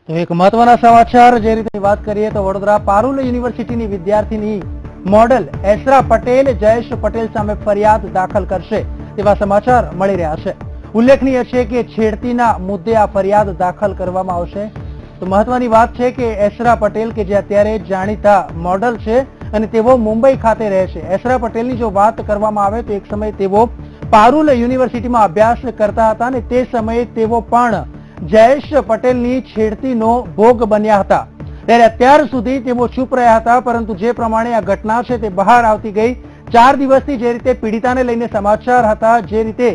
તો એક મહત્વના સમાચાર જે રીતે વાત કરીએ તો વડોદરા પારુલ યુનિવર્સિટીની વિદ્યાર્થીની મોડલ એસરા પટેલ જયેશ પટેલ સામે ફરિયાદ દાખલ કરશે તેવા સમાચાર મળી રહ્યા છે। ઉલ્લેખનીય છે કે છેડતીના મુદ્દે આ ફરિયાદ દાખલ કરવામાં આવશે। તો મહત્વની વાત છે કે એસરા પટેલ કે જે અત્યારે જાણીતા મોડલ છે અને તેઓ મુંબઈ ખાતે રહે છે। એસરા પટેલની જો વાત કરવામાં આવે તો એક સમયે તેઓ પારુલ યુનિવર્સિટીમાં અભ્યાસ કરતા હતા અને તે સમયે તેઓ પણ જયેશ પટેલની છેડતીનો ભોગ બન્યા હતા। ત્યારે અત્યાર સુધી તેઓ ચૂપ રહ્યા હતા, પરંતુ જે પ્રમાણે આ ઘટના છે તે બહાર આવતી ગઈ। 4 દિવસથી જે રીતે પીડિતાને લઈને સમાચાર હતા, જે રીતે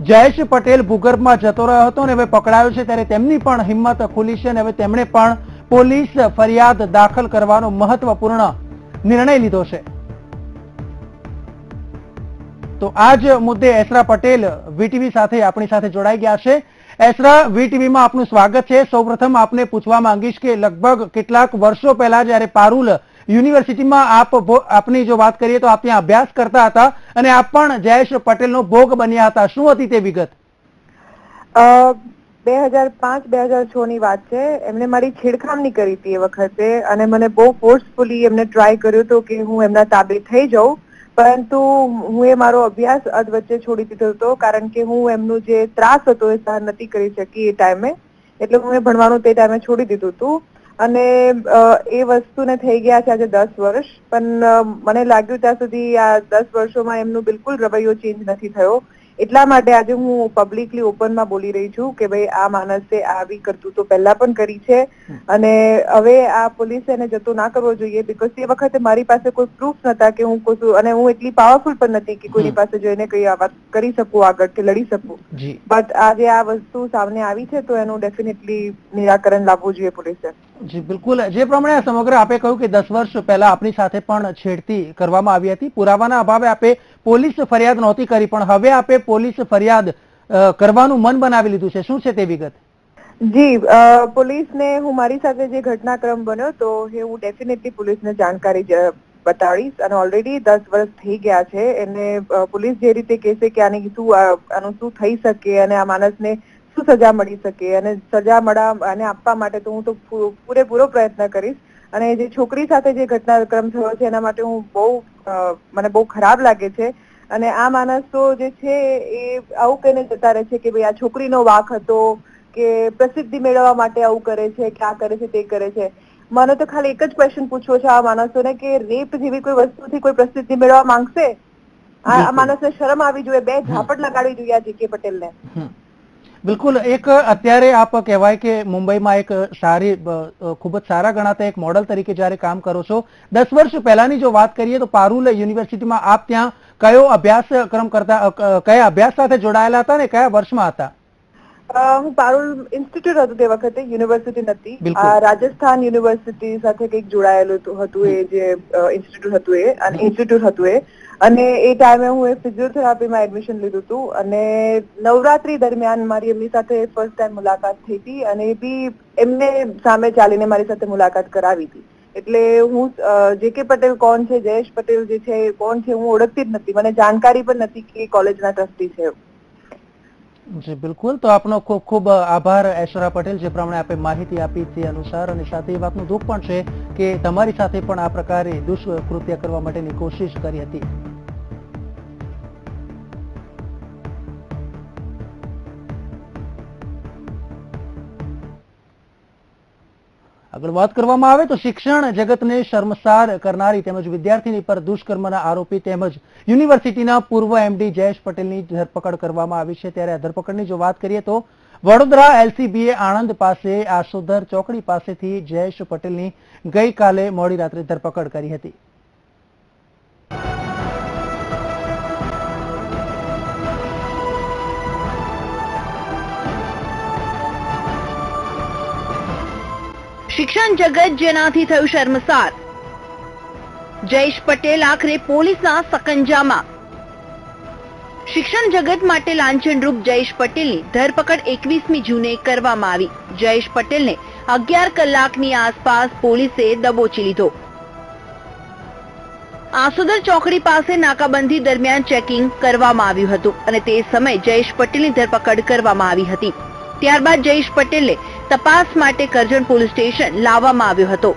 જયેશ પટેલ ભૂગર્ભમાં જતો રહ્યો હતો અને હવે પકડાયો છે, ત્યારે તેમની પણ હિંમત ખુલી છે અને હવે તેમણે પણ પોલીસ ફરિયાદ દાખલ કરવાનો મહત્વપૂર્ણ નિર્ણય લીધો છે। તો આ જ મુદ્દે એસરા પટેલ વીટીવી સાથે આપણી સાથે જોડાઈ ગયા છે। એસરા, વીટીવીમાં આપનું સ્વાગત છે। સૌપ્રથમ આપને પૂછવા માંગીશ કે લગભગ કેટલાક વર્ષો પહેલા જ્યારે પારુલ યુનિવર્સિટીમાં આપની જો વાત કરીએ તો આપ ત્યાં અભ્યાસ કરતા હતા અને આપ પણ જયેશ પટેલનો ભોગ બન્યા હતા, શું હતી તે વિગત? 2005-2006 ની વાત છે। એમને મારી છેડખાની કરી હતી એ વખતે અને મને બહુ ફોર્સફુલી એમને ટ્રાય કર્યો હતો કે હું એમના તાબે થઈ જાઉં, પરંતુ હું એ મારો અભ્યાસ અધવચ્ચે છોડી દીધો હતો કારણ કે હું એમનું જે ત્રાસ હતો એ સહન નથી કરી શકી એ ટાઈમે, એટલે હું એ ભણવાનું તે ટાઈમે છોડી દીધું હતું અને એ વસ્તુને થઈ ગયા છે આજે 10 વર્ષ। પણ મને લાગ્યું ત્યાં સુધી આ 10 વર્ષોમાં એમનું બિલકુલ રવૈયો ચેન્જ નથી થયો, એટલા માટે આજે હું પબ્લિકલી ઓપનમાં બોલી રહી છું કે ભાઈ આ માણસે આવી કરતૂતો પહેલા પણ કરી છે અને હવે આ પોલીસે એને જતો ના કરવો જોઈએ, બીકોઝ તે વખતે મારી પાસે કોઈ પ્રૂફ નતા કે હું અને હું એટલી પાવરફુલ પણ નથી કે કોઈની પાસે જઈને કઈ વાત કરી શકું, આગળ કે લડી શકું। બટ આજે આ વસ્તુ સામે આવી છે તો એનું ડેફિનેટલી નિરાકરણ લાવવું જોઈએ પોલીસે। જી બિલકુલ, જે પ્રમાણે સમગ્ર આપે કહ્યું કે 10 વર્ષ પહેલા આપની સાથે પણ છેડતી કરવામાં આવી હતી, પુરાવાના અભાવે આપે પોલીસ ફરિયાદ નહોતી કરી, પણ હવે આપે પોલીસ ફરિયાદ કરવાનું મન બનાવી લીધું છે, શું છે તે વિગત? જી, પોલીસને હું મારી સાથે જે ઘટનાક્રમ બન્યો તો એ હું ડેફિનેટલી પોલીસને જાણકારી બતાડીશ અને ઓલરેડી 10 વર્ષ થઈ ગયા છે એને પોલીસ જે રીતે કહેશે કે આનું શું થઈ શકે અને આ માણસને શું સજા મળી શકે અને સજા અને આપવા માટે તો હું તો પૂરેપૂરો પ્રયત્ન કરીશ। અને જે છોકરી સાથે જે ઘટનાક્રમ થયો છે એના માટે મને બહુ ખરાબ લાગે છે અને આ માણસો જે છે એ આવું કહીને જતા રહે છે કે ભાઈ આ છોકરીનો વાંક હતો કે પ્રસિદ્ધિ મેળવવા માટે આવું કરે છે કે આ કરે છે તે કરે છે। મને તો ખાલી એક જ ક્વેશ્ચન પૂછવો છે આ માણસોને કે રેપ જેવી કોઈ વસ્તુથી કોઈ પ્રસિદ્ધિ મેળવવા માંગશે? આ માણસને શરમ આવી જોઈએ, 2 ઝાપટ લગાડવી જોઈએ આ જીકે પટેલને। બિલકુલ, એક અત્યારે આપ કહેવાય કે મુંબઈમાં એક સારી ખૂબ જ સારા ગણાતા એક મોડલ તરીકે જ્યારે કામ કરો છો, 10 વર્ષ પહેલાની જો વાત કરીએ તો પારુલ યુનિવર્સિટીમાં આપ ત્યાં કયો અભ્યાસક્રમ કરતા, કયા અભ્યાસ સાથે જોડાયેલા હતા ને કયા વર્ષમાં હતા? હું પારુલ ઇન્સ્ટિટ્યૂટ હતું તે વખતે, યુનિવર્સિટી નથી, રાજસ્થાન યુનિવર્સિટી સાથે કંઈક જોડાયેલું હતું એ જે ઇન્સ્ટિટ્યૂટ હતું એ અને એ ટાઈમે હું ફિઝિયોથેરાપીમાં એડમિશન લીધું હતું અને નવરાત્રી દરમિયાન મારી એમની સાથે ફર્સ્ટ ટાઈમ મુલાકાત થઈ હતી અને એ બી એમને સામે ચાલીને મારી સાથે મુલાકાત કરાવી હતી। એટલે હું જેકે પટેલ કોણ છે, જયેશ પટેલ જે છે કોણ છે હું ઓળખતી જ નથી, મને જાણકારી પણ નથી કે કોલેજના ટ્રસ્ટી છે। જી બિલકુલ, તો આપનો ખૂબ ખૂબ આભાર એસરા પટેલ, જે પ્રમાણે આપે માહિતી આપી તે અનુસાર, અને સાથે એ વાતનું દુઃખ પણ છે કે તમારી સાથે પણ આ પ્રકારે દુષ્કૃત્ય કરવા માટેની કોશિશ કરી હતી। આગળ વાત કરવામાં આવે તો શિક્ષણ જગતને શર્મસાર કરનારી તેમજ વિદ્યાર્થીની પર દુષ્કર્મના આરોપી તેમજ યુનિવર્સિટીના પૂર્વ એમડી જયેશ પટેલની ધરપકડ કરવામાં આવી છે। ત્યારે આ ધરપકડની જો વાત કરીએ તો વડોદરા એલસીબીએ આણંદ પાસે આસોદર ચોકડી પાસેથી જયેશ પટેલની ગઈકાલે મોડી રાત્રે ધરપકડ કરી હતી। શિક્ષણ જગત જેનાથી થયું શર્મસાર, જયેશ પટેલ આખરે પોલીસના સકંજામાં। શિક્ષણ જગત માટે લાંછનરૂપ જયેશ પટેલની ધરપકડ 21મી જૂને કરવામાં આવી। જયેશ પટેલને 11 કલાકની આસપાસ પોલીસે દબોચી લીધો। આસોદર ચોકડી પાસે નાકાબંધી દરમિયાન ચેકિંગ કરવામાં આવ્યું હતું અને તે સમયે જયેશ પટેલની ધરપકડ કરવામાં આવી હતી। ત્યારબાદ જયેશ પટેલને તપાસ માટે કરજણ પોલીસ સ્ટેશન લાવવામાં આવ્યો હતો.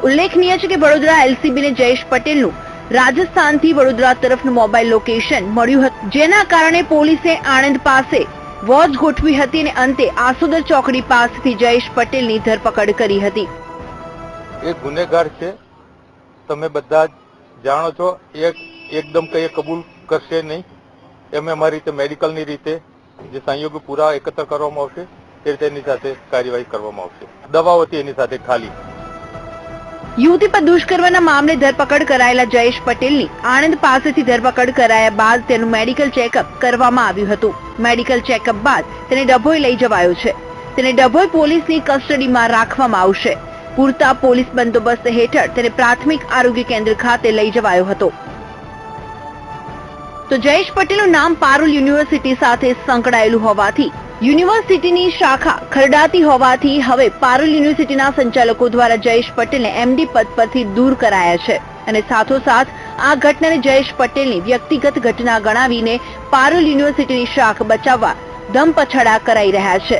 ઉલ્લેખનીય છે કે વડોદરા એલસીબીને જયેશ પટેલનું રાજસ્થાનથી વડોદરા તરફનું મોબાઈલ લોકેશન મળ્યું હતું, જેના કારણે પોલીસે આણંદ પાસે વોચ ગોઠવી હતી અને અંતે આસોદર ચોકડી પાસેથી જયેશ પટેલની ધરપકડ કરી હતી. એક ગુનેગાર છે, તમે બધા જાણો છો. એકદમ કઈ કબૂલ કરશે નહીં. એમ અમારી રીતે મેડિકલની રીતે જે સંયોગો પૂરા એકત્ર કરવામાં આવશે તે રીતે એની સાથે કાર્યવાહી કરવામાં આવશે. દવાઓ હતી એની સાથે ખાલી. યુવતી પર દુષ્કર્મના મામલે ધરપકડ કરાયેલા જયેશ પટેલની આણંદ પાસેથી ધરપકડ કરાયા બાદ તેનું મેડિકલ ચેકઅપ કરવામાં આવ્યું હતું. મેડિકલ ચેકઅપ બાદ તેને ડભોઈ લઈ જવાયો છે. તેને ડભોઈ પોલીસની કસ્ટડીમાં રાખવામાં આવશે. પૂરતા પોલીસ બંદોબસ્ત હેઠળ તેને પ્રાથમિક આરોગ્ય કેન્દ્ર ખાતે લઈ જવાયો હતો. તો જયેશ પટેલનું નામ પારુલ યુનિવર્સિટી સાથે સંકળાયેલું હોવાથી યુનિવર્સિટીની શાખા ખરડાતી હોવાથી હવે પારુલ યુનિવર્સિટીના સંચાલકો દ્વારા જયેશ પટેલને એમડી પદ પરથી દૂર કરાયા છે અને સાથોસાથ આ ઘટનાને જયેશ પટેલની વ્યક્તિગત ઘટના ગણાવીને પારુલ યુનિવર્સિટીની શાખ બચાવવા ધમપછાડા કરાઈ રહ્યા છે.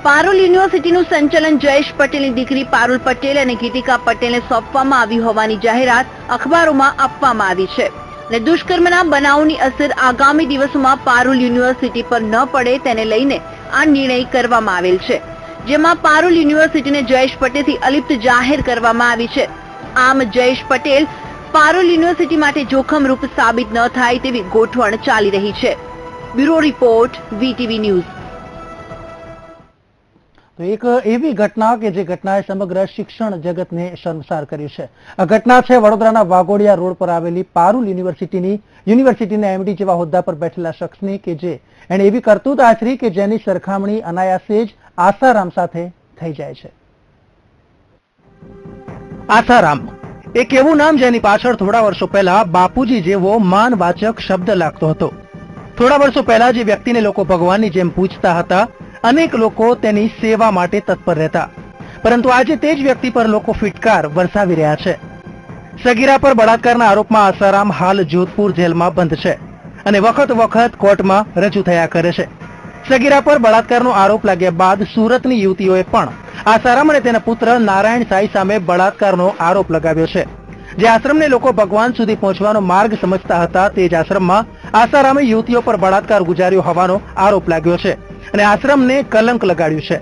પારુલ યુનિવર્સિટીનું સંચાલન જયેશ પટેલની દીકરી પારુલ પટેલ અને ગીતિકા પટેલને સોંપવામાં આવી હોવાની જાહેરાત અખબારોમાં આપવામાં આવી છે અને દુષ્કર્મના બનાવની અસર આગામી દિવસોમાં પારુલ યુનિવર્સિટી પર ન પડે તેને લઈને આ નિર્ણય કરવામાં આવેલ છે, જેમાં પારુલ યુનિવર્સિટીને જયેશ પટેલથી અલિપ્ત જાહેર કરવામાં આવી છે. આમ જયેશ પટેલ પારુલ યુનિવર્સિટી માટે જોખમરૂપ સાબિત ન થાય તેવી ગોઠવણ ચાલી રહી છે. Bureau report, VTV news. તો એક એવી ઘટના કે જે ઘટનાએ સમગ્ર શિક્ષણ જગતને શર્મસાર કર્યું છે. આ ઘટના છે વડોદરાના વાઘોડિયા રોડ પર આવેલી પારુલ યુનિવર્સિટીના એમડી જેવા હોદ્દા પર બેઠેલા શખ્સની કે જે એણે એવી કરતૂત આચરી કે જેની સરખામણી અનાયાસે જ આસારામ સાથે થઈ જાય છે. આસારામ એક એવું નામ જેની પાછળ થોડા વર્ષો પહેલા બાપુજી જેવો માનવાચક શબ્દ લાગતો હતો. થોડા વર્ષો પહેલા જે વ્યક્તિને લોકો ભગવાનની જેમ પૂજતા હતા, અનેક લોકો તેની સેવા માટે તત્પર રહેતા, પરંતુ આજે તે જ વ્યક્તિ પર લોકો ફિટકાર વરસાવી રહ્યા છે. સગીરા પર બળાત્કારના આરોપમાં આસારામ હાલ જોધપુર જેલમાં બંધ છે અને વખત કોર્ટમાં રજૂ થયા કરે છે. સગીરા પર બળાત્કારનો આરોપ લાગ્યા બાદ સુરતની યુવતીઓએ પણ આસારામ અને તેના પુત્ર નારાયણ સાંઈ સામે બળાત્કારનો આરોપ લગાવ્યો છે. જે આશ્રમને લોકો ભગવાન સુધી પહોંચવાનો માર્ગ સમજતા હતા, તે જ આશ્રમમાં આસારામે યુવતીઓ પર બળાત્કાર ગુજાર્યો હોવાનો આરોપ લાગ્યો છે અને આશ્રમને કલંક લગાડ્યું છે.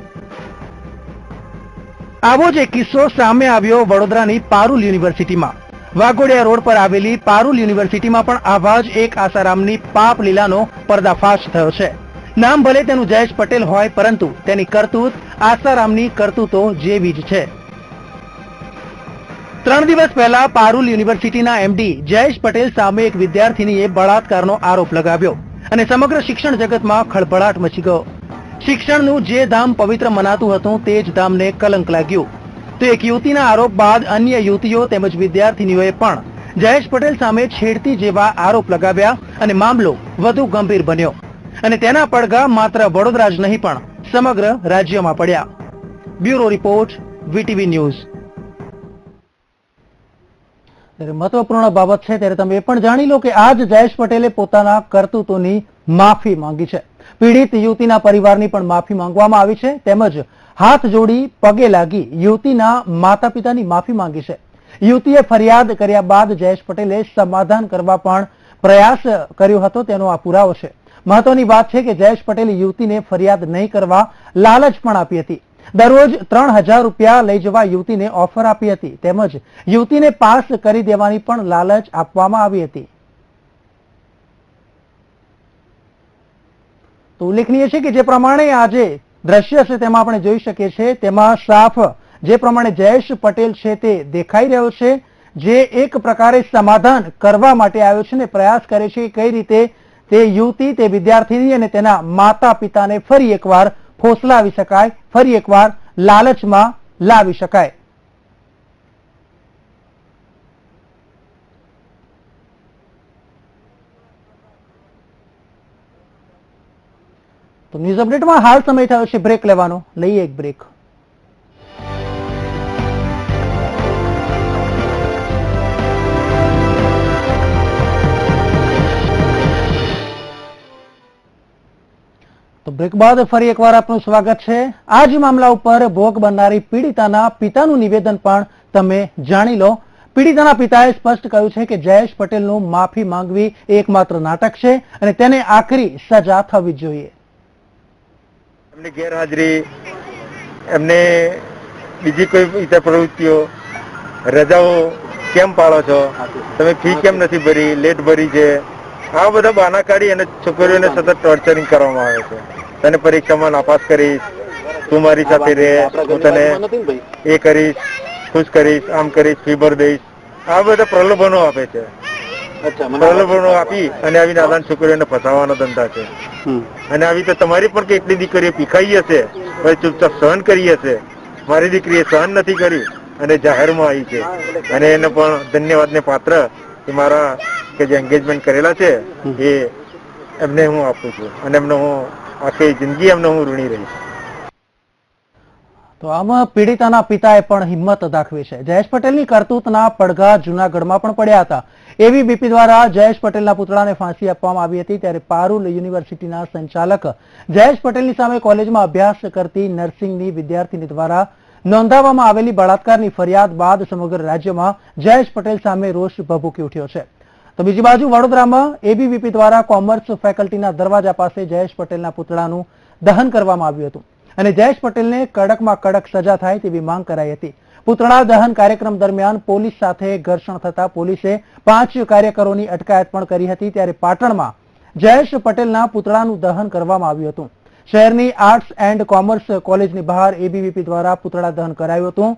આવો જ એક કિસ્સો સામે આવ્યો વડોદરાની પારુલ યુનિવર્સિટીમાં. વાઘોડિયા રોડ પર આવેલી પારુલ યુનિવર્સિટીમાં પણ આવા જ એક આસારામની પાપ લીલાનો પર્દાફાશ થયો છે. નામ ભલે તેનું જયેશ પટેલ હોય, પરંતુ તેની કરતૂત આસારામની કરતૂતો જેવી જ છે. 3 દિવસ પહેલા પારુલ યુનિવર્સિટીના એમડી જયેશ પટેલ સામે એક વિદ્યાર્થીનીએ બળાત્કારનો આરોપ લગાવ્યો અને સમગ્ર શિક્ષણ જગતમાં ખળભળાટ મચી ગયો. શિક્ષણનું જે ધામ પવિત્ર મનાતું હતું તે જ ધામને કલંક લાગ્યું. તો એક યુવતીના આરોપ બાદ અન્ય યુવતીઓ તેમજ વિદ્યાર્થીનીઓએ પણ જયેશ પટેલ સામે છેડતી જેવા આરોપ લગાવ્યા અને મામલો વધુ ગંભીર બન્યો અને તેના પડઘા માત્ર વડોદરા જ નહીં પણ સમગ્ર રાજ્યમાં પડ્યા. Bureau report, VTV news. મહત્વપૂર્ણ બાબત છે ત્યારે તમે એ પણ જાણી લો કે આજ જયેશ પટેલે પોતાના કરતૂતોની માફી માંગી છે. પીડિત યુવતીના પરિવારની પણ માફી માંગવામાં આવી છે, તેમજ હાથ જોડી પગે લાગી યુવતીના માતા પિતાની માફી માંગી છે. યુવતીએ ફરિયાદ કર્યા બાદ જયેશ પટેલે સમાધાન કરવા પણ પ્રયાસ કર્યો હતો, તેનો આ પુરાવો છે. મહત્વની વાત છે કે જયેશ પટેલે યુવતીને ફરિયાદ નહીં કરવા લાલચ પણ આપી હતી. દરરોજ 3000 રૂપિયા લઈ જવા યુવતીને ઓફર આપી હતી, તેમજ યુવતીને પાસ કરી દેવાની પણ લાલચ આપવામાં આવી હતી. તો ઉલ્લેખનીય છે કે જે પ્રમાણે આજે દ્રશ્ય છે તેમાં આપણે જોઈ શકીએ છીએ, તેમાં સાફ જે પ્રમાણે જયેશ પટેલ છે તે દેખાઈ રહ્યો છે, જે એક પ્રકારે સમાધાન કરવા માટે આવ્યો છે ને પ્રયાસ કરે છે કઈ રીતે તે યુવતી, તે વિદ્યાર્થીની અને તેના માતા પિતાને ફરી એકવાર ફોસલાવી શકાય, ફરી એકવાર લાલચમાં લાવી શકાય. તો ન્યૂઝ અપડેટમાં હાલ સમય થયો છે બ્રેક લેવાનો. લઈએ એક બ્રેક. તો બ્રેક બાદ ફરી એકવાર આપનું સ્વાગત છે. આ જ મામલા ઉપર ભોગ બનનારી પીડિતાના પિતાનું નિવેદન પણ તમે જાણી લો. પીડિતાના પિતાએ સ્પષ્ટ કહ્યું છે કે જયેશ પટેલનું માફી માંગવી એકમાત્ર નાટક છે અને તેને આખરી સજા થવી જોઈએ. એમની ગેરહાજરી, એમને બીજી કોઈ ઇતર પ્રવૃત્તિઓ, રજાઓ કેમ પાડો છો, તમે ફી કેમ નથી ભરી, લેટ ભરી છે, આ બધા બહાના કાઢી અને છોકરીઓને સતત ટોર્ચરિંગ કરવામાં આવે છે. તને પરીક્ષામાં નાપાસ કરીશ, તું મારી સાથે રહે, હું તને એ કરીશ, ખુશ કરીશ, આમ કરીશ, ફી ભરી દઈશ, આ બધા પ્રલોભનો આપે છે. પ્રલોભનો આપી અને આવી નાદાન છોકરીઓને ફસાવવાનો ધંધા છે. અને આવી તો તમારી પણ કેટલી દીકરીઓ પીખાઈ હશે, પછી ચૂપચાપ સહન કરી હશે. મારી દીકરીએ સહન નથી કરી અને જાહેરમાં આવી છે, અને એને પણ ધન્યવાદને પાત્ર કે મારા કે જે એન્ગેજમેન્ટ કરેલા છે એ એમને હું આપું છું, અને એમને હું આખી જિંદગી એમને હું ઋણી રહીશ. તો આમાં પીડિતાના પિતાએ પણ હિંમત દાખવી છે. જયેશ પટેલની કરતૂતના પડઘા જૂનાગઢમાં પણ પડ્યા હતા. એબીવીપી દ્વારા જયેશ પટેલના પુતળાને ફાંસી આપવામાં આવી હતી, ત્યારે પારુલ યુનિવર્સિટીના સંચાલક જયેશ પટેલની સામે કોલેજમાં અભ્યાસ કરતી નર્સિંગની વિદ્યાર્થીની દ્વારા નોંધાવવામાં આવેલી બળાત્કારની ફરિયાદ બાદ સમગ્ર રાજ્યમાં જયેશ પટેલ સામે રોષ ભભૂકી ઉઠ્યો છે. તો બીજી બાજુ વડોદરામાં એબીવીપી દ્વારા કોમર્સ ફેકલ્ટીના દરવાજા પાસે જયેશ પટેલના પુતળાનું દહન કરવામાં આવ્યું હતું અને જયેશ પટેલને કડકમાં કડક સજા થાય તેવી માંગ કરાઈ હતી. પુતળા દહન કાર્યક્રમ દરમિયાન પોલીસ સાથે ઘર્ષણ થતા પોલીસે 5 કાર્યકરોની અટકાયત પણ કરી હતી. ત્યારે પાટણમાં જયેશ પટેલના પુતળાનું દહન કરવામાં આવ્યું હતું. શહેરની આર્ટ્સ એન્ડ કોમર્સ કોલેજની બહાર એબીવીપી દ્વારા પુતળા દહન કરાયું હતું.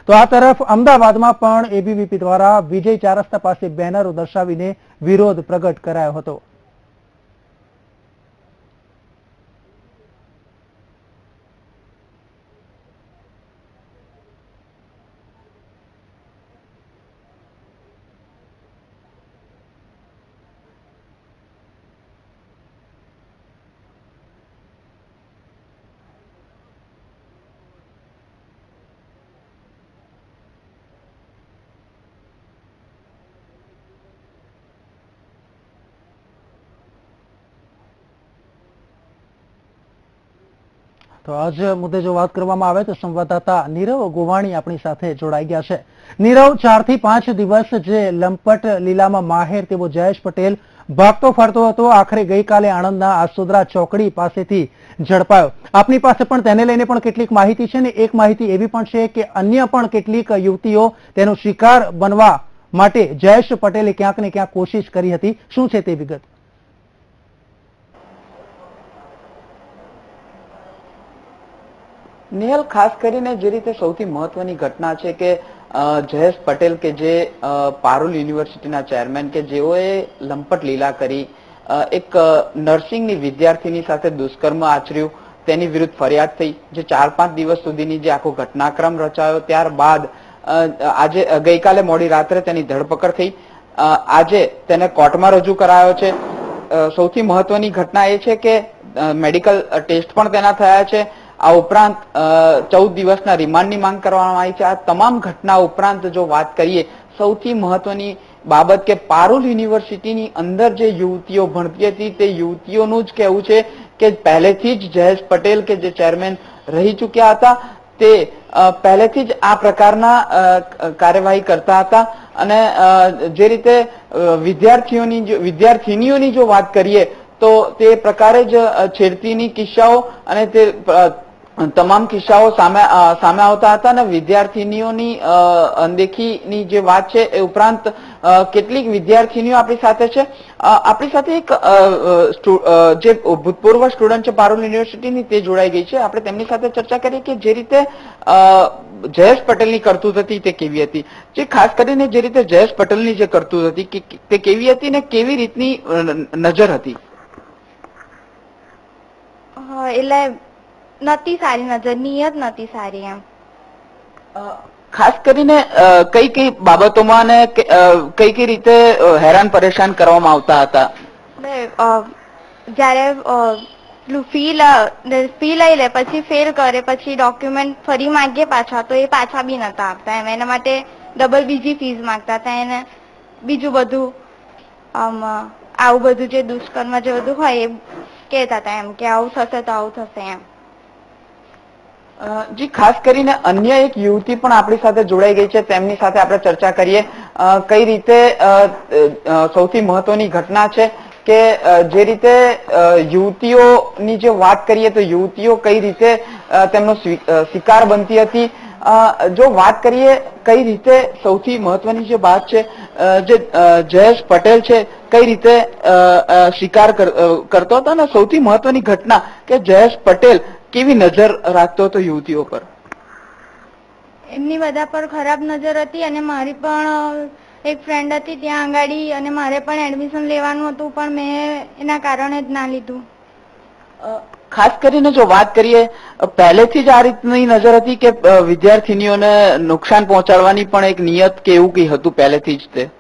તો આ તરફ અમદાવાદમાં પણ એબીવીપી દ્વારા વિજય 4 રસ્તા પાસે બેનરો દર્શાવીને વિરોધ પ્રગટ કરાયો હતો. તો આજ મુદ્દે જો વાત કરવામાં આવે તો સંવાદદાતા નીરવ ગોવાણી આપણી સાથે જોડાઈ ગયા છે. નીરવ, 4 થી 5 દિવસ જે લંપટ લીલામાં માહેર તેવો જયેશ પટેલ ભાગતો ફરતો હતો, આખરે ગઈકાલે આણંદના આસોદરા ચોકડી પાસેથી ઝડપાયો. આપની પાસે પણ તેને લઈને પણ કેટલીક માહિતી છે ને એક માહિતી એવી પણ છે કે અન્ય પણ કેટલીક યુવતીઓ તેનો શિકાર બનવા માટે જયેશ પટેલે ક્યાંક ને ક્યાંક કોશિશ કરી હતી. શું છે તે વિગત? નિહલ, ખાસ કરીને જે રીતે સૌથી મહત્વની ઘટના છે કે જયેશ પટેલ કે જે પારુલ યુનિવર્સિટીના ચેરમેન કે જેઓએ લંપટ લીલા કરી, એક નર્સિંગની વિદ્યાર્થીની સાથે દુષ્કર્મ આચર્યું, તેની વિરુદ્ધ ફરિયાદ થઈ, જે 4-5 દિવસ સુધીની જે આખો ઘટનાક્રમ રચાયો, ત્યારબાદ આજે ગઈકાલે મોડી રાત્રે તેની ધરપકડ થઈ. આજે તેને કોર્ટમાં રજૂ કરાયો છે. સૌથી મહત્વની ઘટના એ છે કે મેડિકલ ટેસ્ટ પણ તેના થયા છે. આ ઉપરાંત 14 દિવસના રિમાન્ડની માંગ કરવામાં આવી છે. આ તમામ ઘટના ઉપરાંત જો વાત કરીએ, સૌથી મહત્વની બાબત કે પારુલ યુનિવર્સિટીની અંદર જે યુવતીઓ ભણતી હતી તે યુવતીઓનું જ કહેવું છે કે પહેલેથી જ જયેશ પટેલ કે જે ચેરમેન રહી ચૂક્યા હતા તે પહેલેથી જ આ પ્રકારના કાર્યવાહી કરતા હતા. અને જે રીતે વિદ્યાર્થીનીઓની જો વાત કરીએ તો તે પ્રકારે જ છેડતીની કિસ્સાઓ અને તે તમામ કિસ્સાઓ સામે આવતા હતા. અને વિદ્યાર્થીનીઓની અનદેખીની જે વાત છે એ ઉપરાંત કેટલીક વિદ્યાર્થીનીઓ આપણી સાથે છે. આપણી સાથે એક જે ભૂતપૂર્વ સ્ટુડન્ટ છે પારુલ યુનિવર્સિટીની, તે જોડાઈ ગઈ છે. આપણે તેમની સાથે ચર્ચા કરીએ કે જે રીતે જયેશ પટેલની કરતૂત હતી તે કેવી હતી. જે ખાસ કરીને જે રીતે જયેશ પટેલની જે કરતૂત હતી તે કેવી હતી ને કેવી રીતની નજર હતી? એટલે નથી સારી નજર, નિયત નથી સારી એમ. ખાસ કરીને કઈ કઈ બાબતોમાં ને કઈ કઈ રીતે હેરાન પરેશાન કરવામાં આવતા હતા? જયારે ફી લઈ લે, પછી ફેલ કરે, પછી ડોક્યુમેન્ટ ફરી માંગીએ પાછા તો એ પાછા બી નતા આપતા એમ. એના માટે ડબલ બીજી ફીસ માંગતા હતા. એને બીજું બધું આવું બધું જે દુષ્કર્મ જે બધું હોય એ કહેતા હતા એમ કે આવું થશે તો આવું થશે એમ. જી, ખાસ કરીને અન્ય એક યુવતી પણ આપણી સાથે જોડાઈ ગઈ છે, તેમની સાથે આપણે ચર્ચા કરીએ. કઈ રીતે સૌથી મહત્વની ઘટના છે કે જે રીતે યુવતીઓની જે વાત કરીએ તો યુવતીઓ કઈ રીતે તેમનો શિકાર બનતી હતી. જો વાત કરીએ કઈ રીતે સૌથી મહત્વની જે વાત છે, જે જયેશ પટેલ છે કઈ રીતે શિકાર કરતો હતો, અને સૌથી મહત્વની ઘટના કે જયેશ પટેલ કેવી નજર રાખતો હતો યુવતીઓ પર. એમની બધા પર ખરાબ નજર હતી અને મારી પણ એક ફ્રેન્ડ હતી ત્યાં આગળ અને મારે પણ એડમિશન લેવાનું હતું પણ મેં એના કારણે જ ના લીધું. ખાસ કરીને જો વાત કરીએ પહેલેથી જ આ રીતની નજર હતી કે વિદ્યાર્થીનીઓને નુકસાન પહોંચાડવાની પણ એક નિયત કે એવું કઈ હતું પહેલેથી જ? તે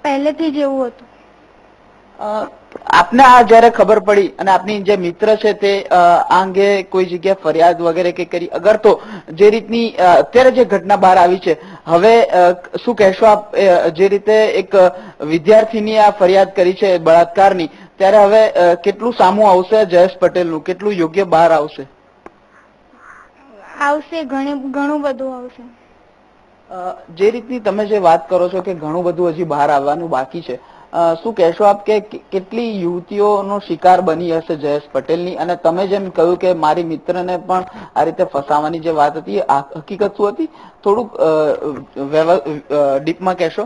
પહેલેથી જ એવું હતું. આપને આ જયારે ખબર પડી અને આપની જે મિત્ર છે તે આ અંગે કોઈ જગ્યાએ ફરિયાદ વગેરે કે કરી, અગર તો જે રીતની અત્યારે જે ઘટના બહાર આવી છે, હવે શું કહેશો આપ? જે રીતે એક વિદ્યાર્થીની આ ફરિયાદ કરી છે બળાત્કારની, ત્યારે હવે કેટલું સામું આવશે જયેશ પટેલનું? કેટલું યોગ્ય બહાર આવશે? આવશે, ઘણું બધું આવશે. જે રીતની તમે જે વાત કરો છો કે ઘણું બધું હજી બહાર આવવાનું બાકી છે, શું કહેશો આપ કે કેટલી યુવતીઓનો શિકાર બની હશે જયેશ પટેલની? અને તમે જેમ કહ્યું કે મારી મિત્રને પણ આ રીતે ફસાવાની જે વાત હતી, આ હકીકત શું હતી? થોડુંક ડીપમાં કહેશો?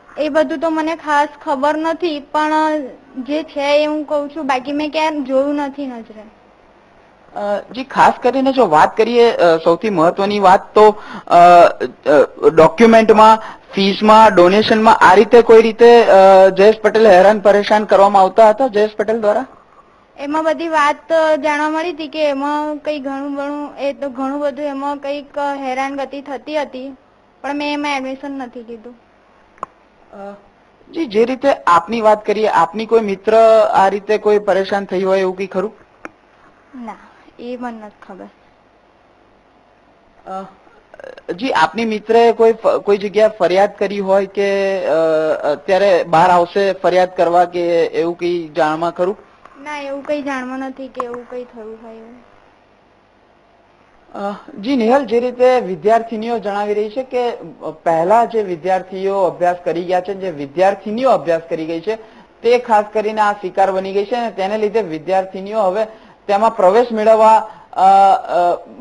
એ બધું તો મને ખાસ ખબર નથી, પણ જે છે એ હું કઉ છું, બાકી મેં ક્યાંય જોયું નથી નજરે. જી, ખાસ કરીને જો વાત કરીએ સૌથી મહત્વની વાત તો ડોક્યુમેન્ટમાં, ફીસમાં, ડોનેશનમાં આ રીતે કોઈ રીતે જયેશ પટેલ હેરાન પરેશાન કરવામાં આવતા હતા જયેશ પટેલ દ્વારા? એમાં બધી વાત જાણવા મળી હતી કે એમાં કઈ ઘણું બધું એમાં કઈક હેરાનગતિ થતી હતી, પણ મેં એમાં એડમિશન નથી લીધું. જી, જે રીતે આપની વાત કરીએ, આપની કોઈ મિત્ર આ રીતે કોઈ પરેશાન થઈ હોય એવું કઈ ખરું? ના, એ મને નથી ખબર. જી, આપની મિત્રએ કોઈ જગ્યાએ ફરિયાદ કરી હોય કે અત્યારે બહાર આવશે ફરિયાદ કરવા કે એવું કઈ જાણમાં ખરું? ના, એવું કઈ જાણવા નથી કે એવું કઈ થયું હોય એવું. જી નેહલ, જે રીતે વિદ્યાર્થીનીઓ જણાવી રહી છે કે પહેલા જે વિદ્યાર્થીઓ અભ્યાસ કરી ગયા છે, જે વિદ્યાર્થીનીઓ અભ્યાસ કરી ગઈ છે, તે ખાસ કરીને આ શિકાર બની ગઈ છે અને તેને લીધે વિદ્યાર્થીનીઓ હવે તેમાં પ્રવેશ મેળવવા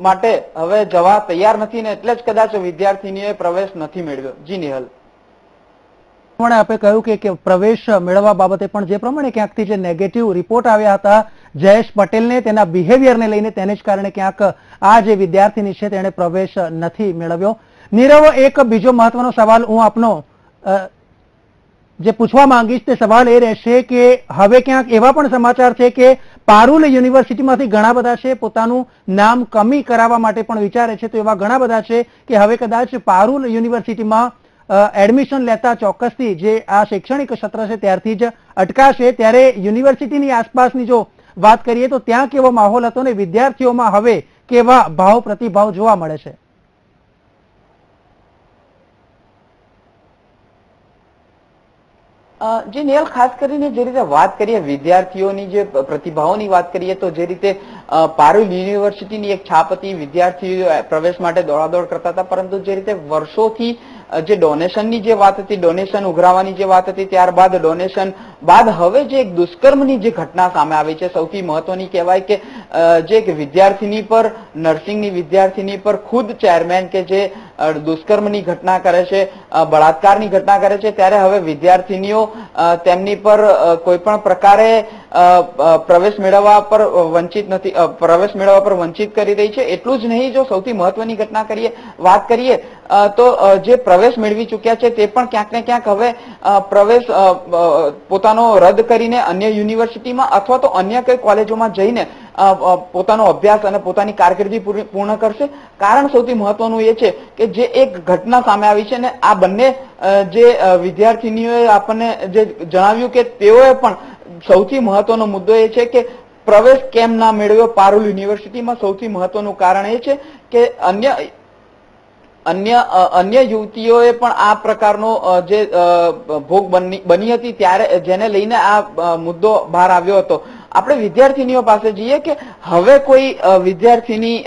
માટે હવે જવા તૈયાર નથી ને એટલે જ કદાચ વિદ્યાર્થીનીઓએ પ્રવેશ નથી મેળવ્યો. જી નેહલ, આપણે કહ્યું કે પ્રવેશ મેળવવા બાબતે પણ જે પ્રમાણે ક્યાંકથી જે નેગેટિવ રિપોર્ટ આવ્યા હતા જયેશ પટેલને, તેના બિહેવિયરને લઈને, તેને જ કારણે ક્યાંક આ જે વિદ્યાર્થીની છે તેણે પ્રવેશ નથી મેળવ્યો. નીરવ, એક બીજો મહત્વનો સવાલ હું આપનો જે પૂછવા માંગીશ તે સવાલ એ રહેશે કે હવે ક્યાંક એવા પણ સમાચાર છે કે પારુલ યુનિવર્સિટીમાંથી ઘણા બધા છે પોતાનું નામ કમી કરાવવા માટે પણ વિચારે છે, તો એવા ઘણા બધા છે કે હવે કદાચ પારુલ યુનિવર્સિટીમાં એડમિશન લેતા ચોક્કસથી જે આ શૈક્ષણિક સત્ર છે ત્યારથી જ અટકાશે. ત્યારે યુનિવર્સિટીની આસપાસની જો વાત કરીએ તો ત્યાં કેવો માહોલ હતો ને વિદ્યાર્થીઓમાં હવે કેવા ભાવ પ્રતિભાવ જોવા મળે છે? જે નેહલ, ખાસ કરીને જે રીતે વાત કરીએ વિદ્યાર્થીઓની જે પ્રતિભાવોની વાત કરીએ તો જે રીતે પારુલ યુનિવર્સિટીની એક છાપ હતી, વિદ્યાર્થીઓ પ્રવેશ માટે દોડાદોડ કરતા હતા, પરંતુ જે રીતે વર્ષોથી જે ડોનેશનની જે વાત હતી, ડોનેશન ઉઘરાવવાની જે વાત હતી, ત્યારબાદ ડોનેશન બાદ હવે જે એક દુષ્કર્મની જે ઘટના સામે આવી છે, સૌથી મહત્વની કહેવાય કે જે એક વિદ્યાર્થીની પર, નર્સિંગની વિદ્યાર્થીની પર ખુદ ચેરમેન કે જે દુષ્કર્મની ઘટના કરે છે, બળાત્કારની ઘટના કરે છે, ત્યારે હવે વિદ્યાર્થીનીઓ તેમની પર કોઈ પણ પ્રકારે પ્રવેશ મેળવવા પર વંચિત કરી રહી છે. એટલું જ નહીં, જો સૌથી મહત્વની ઘટના વાત કરીએ તો જે પ્રવેશ મેળવી ચૂક્યા છે તે પણ ક્યાંક ને ક્યાંક હવે પ્રવેશ પોતાનો રદ કરીને અન્ય યુનિવર્સિટીમાં અથવા તો અન્ય કઈ કોલેજોમાં જઈને પોતાનો અભ્યાસ અને પોતાની કારકિર્દી પૂર્ણ કરશે. કારણ સૌથી મહત્વનું એ છે કે જે એક ઘટના સામે આવી છે ને આ બંને જે વિદ્યાર્થીનીઓએ આપણને જે જણાવ્યું કે તેઓએ પણ સૌથી મહત્વનો મુદ્દો એ છે કે પ્રવેશ કેમ ના મેળવ્યો પારુલ યુનિવર્સિટીમાં. સૌથી મહત્વનું કારણ એ છે કે અન્ય યુવતીઓએ પણ આ પ્રકારનો જે ભોગ બની હતી ત્યારે જેને લઈને આ મુદ્દો બહાર આવ્યો હતો. આપણે વિદ્યાર્થીનીઓ પાસે જઈએ કે હવે કોઈ વિદ્યાર્થીની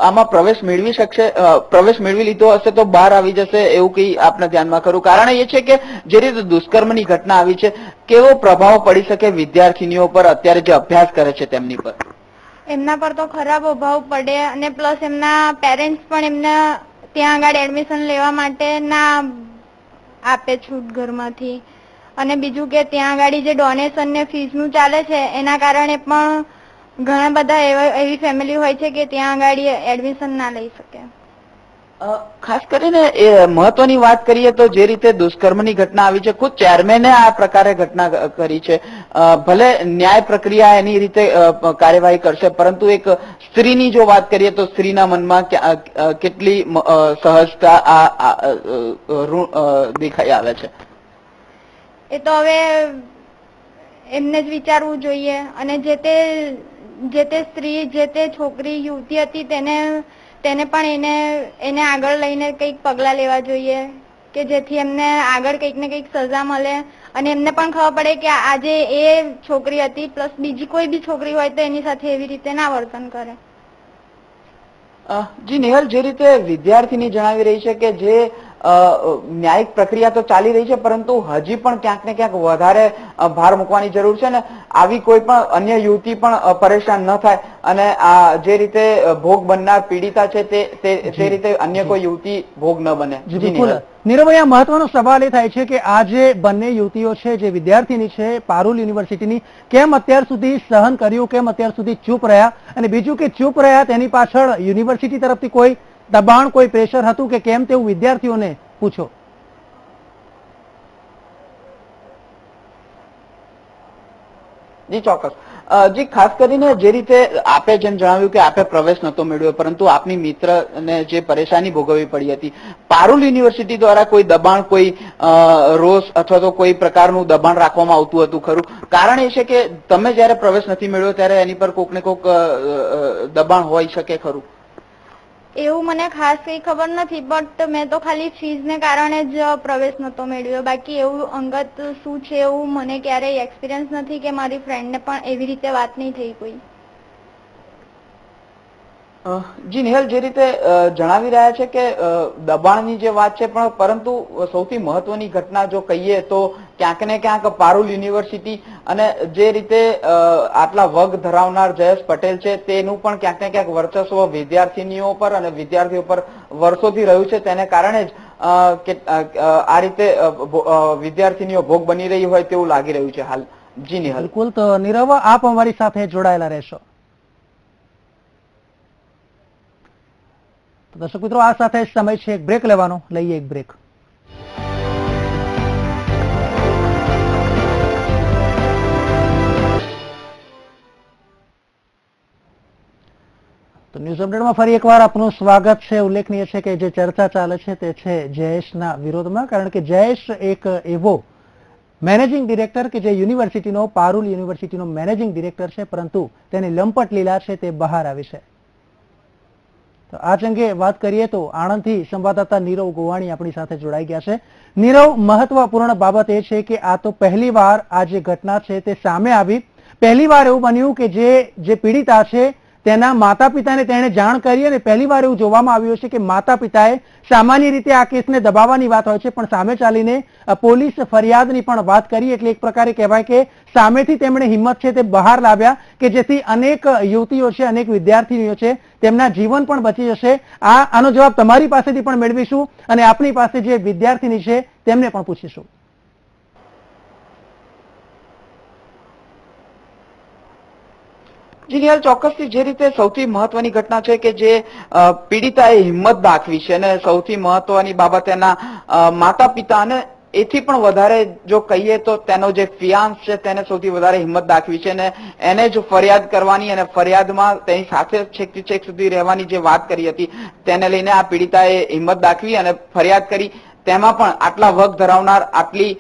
આમાં પ્રવેશ મેળવી શકશે, પ્રવેશ મેળવી લીધો હશે તો બહાર આવી જશે એવું કઈ આપને ધ્યાનમાં ખરું? કારણ એ છે કે જે રીતે દુષ્કર્મની ઘટના આવી છે, કેવો પ્રભાવ પડી શકે વિદ્યાર્થીનીઓ પર અત્યારે જે અભ્યાસ કરે છે તેમની પર? એમના પર તો ખરાબ પ્રભાવ પડે અને પ્લસ એમના પેરેન્ટ્સ પણ એમને ત્યાં આગળ એડમિશન લેવા માટે ના આપે છૂટ ઘરમાંથી. અને બીજું કે ત્યાં આગળ જે ડોનેશન ને ફીસનું ચાલે છે એના કારણે પણ ઘણા બધા એવી ફેમિલી હોય છે કે ત્યાં આગળ એડમિશન ના લઈ શકે. ખાસ કરીને મહત્વની વાત કરીએ તો જે રીતે દુષ્કર્મની ઘટના આવી છે, ખુદ ચેરમેને આ પ્રકારે ઘટના કરી છે. ભલે ન્યાય પ્રક્રિયા એની રીતે કાર્યવાહી કરશે, પરંતુ એક સ્ત્રીની જો વાત કરીએ તો સ્ત્રીના મનમાં કેટલી સહજતા દેખાઈ આવે છે. એ તો હવે એમને જ વિચારવું જોઈએ. અને જે તે સ્ત્રી, જે તે છોકરી, યુવતી હતી તેને પણ એને આગળ લઈને કંઈક પગલાં લેવા જોઈએ કે જેથી એમને આગળ કંઈક ને કંઈક સજા મળે અને એમને પણ ખબર પડે કે આજે એ છોકરી હતી પ્લસ બીજી કોઈ બી છોકરી હોય તો એની સાથે એવી રીતે ના વર્તન કરે. જી નેહલ, જે રીતે વિદ્યાર્થીની જણાવી રહી છે કે જે ન્યાયિક પ્રક્રિયા તો ચાલી રહી છે પરંતુ હજી પણ ક્યાંક ને ક્યાંક વધારે ભાર મૂકવાની જરૂર છે ને આવી કોઈ પણ અન્ય યુવતી પણ પરેશાન ન થાય અને આ જે રીતે ભોગ બનનાર પીડિતા છે તે રીતે અન્ય કોઈ યુવતી ભોગ ન બને. બિલકુલ નીરવભાઈ, આ મહત્વનો સવાલ એ થાય છે કે આ જે બંને યુવતીઓ છે, જે વિદ્યાર્થીની છે પારુલ યુનિવર્સિટીની, કેમ અત્યાર સુધી સહન કર્યું, કેમ અત્યાર સુધી ચૂપ રહ્યા? અને બીજું કે ચૂપ રહ્યા તેની પાછળ યુનિવર્સિટી તરફથી કોઈ દબાણ, કોઈ પ્રેશર હતું કે કેમ, તેવું વિદ્યાર્થીઓને પૂછો. જી ચોક્કસ. જી, ખાસ કરીને જે રીતે આપે જેમ જણાવ્યું કે આપે પ્રવેશ નતો મેળવ્યો પરંતુ આપની મિત્રને જે પરેશાની ભોગવવી પડી હતી, પારુલ યુનિવર્સિટી દ્વારા કોઈ દબાણ, કોઈ રોષ અથવા તો કોઈ પ્રકારનું દબાણ રાખવામાં આવતું હતું ખરું? કારણ એ છે કે તમે જયારે પ્રવેશ નથી મેળવ્યો ત્યારે એની પર કોક ને કોક દબાણ હોઈ શકે ખરું? એવું મને ખાસ કઈ ખબર નથી, બટ મેં તો ખાલી ફીઝને કારણે જ પ્રવેશ નતો મેળવ્યો. બાકી એવું અંગત શું છે એવું મને ક્યારેય એક્સપિરિયન્સ નથી કે મારી ફ્રેન્ડને પણ એવી રીતે વાત નહીં થઈ કોઈ. જી નેહલ, જે રીતે જણાવી રહ્યા છે કે દબાણની જે વાત છે પણ પરંતુ સૌથી મહત્વની ઘટના જો કહીએ તો ક્યાંક ને ક્યાંક પારુલ યુનિવર્સિટી અને જે રીતે આટલા વગ ધરાવનાર જયેશ પટેલ છે તેનું પણ ક્યાંક ને ક્યાંક વર્ચસ્વ વિદ્યાર્થીનીઓ પર અને વિદ્યાર્થીઓ પર વર્ષોથી રહ્યું છે. તેને કારણે જ આ રીતે વિદ્યાર્થીનીઓ ભોગ બની રહી હોય તેવું લાગી રહ્યું છે હાલ. જી નેહલ. બિલકુલ. તો નીરવ, આપ અમારી સાથે જોડાયેલા રહેશો. દર્શક મિત્રો, આ સાથે સમય છે એક બ્રેક લેવાનો. લઈએ એક બ્રેક. તો ન્યૂઝ અપડેટમાં ફરી એકવાર આપનું સ્વાગત છે. ઉલ્લેખનીય છે કે જે ચર્ચા ચાલે છે તે છે જયેશના વિરોધમાં, કારણ કે જયેશ એક એવો મેનેજિંગ ડિરેક્ટર કે જે યુનિવર્સિટીનો, પારુલ યુનિવર્સિટીનો મેનેજિંગ ડિરેક્ટર છે, પરંતુ તેની લંપટ લીલા છે તે બહાર આવી છે. તો આ અંગે વાત કરીએ તો આણંદથી સંવાદદાતા નીરવ ગોવાણી આપણી સાથે જોડાઈ ગયા છે. નીરવ, મહત્વપૂર્ણ બાબત એ છે કે આ તો પહેલીવાર આ જે ઘટના છે તે સામે આવી. પહેલીવાર એવું બન્યું કે જે પીડિતા છે તેના માતા પિતાને તેણે જાણ કરી અને પહેલીવાર એવું જોવામાં આવ્યું છે કે માતા પિતાએ સામાન્ય રીતે આ કેસને દબાવવાની વાત હોય છે પણ સામે ચાલીને પોલીસ ફરિયાદની પણ વાત કરી. એટલે એક પ્રકારે કહેવાય કે સામેથી તેમણે હિંમત છે તે બહાર લાવ્યા કે જેથી અનેક યુવતીઓ છે, અનેક વિદ્યાર્થીનીઓ છે, તેમના જીવન પણ બચી જશે. આનો જવાબ તમારી પાસેથી પણ મેળવીશું અને આપની પાસે જે વિદ્યાર્થીની છે તેમને પણ પૂછીશું. જી નેહલ, ચોક્કસથી જે રીતે સૌથી મહત્વની ઘટના છે કે જે પીડિતાએ હિંમત દાખવી છે અને સૌથી મહત્વની બાબત એના માતા પિતા અને એથી પણ વધારે જો કહીએ તો તેનો જે ફિયાન્સ છે તેને સૌથી વધારે હિંમત દાખવી છે અને એને જ ફરિયાદ કરવાની અને ફરિયાદમાં તેની સાથે છેક સુધી રહેવાની જે વાત કરી હતી તેને લઈને આ પીડિતાએ હિંમત દાખવી અને ફરિયાદ કરી. તેમાં પણ આટલા વર્ગ ધરાવનાર, આટલી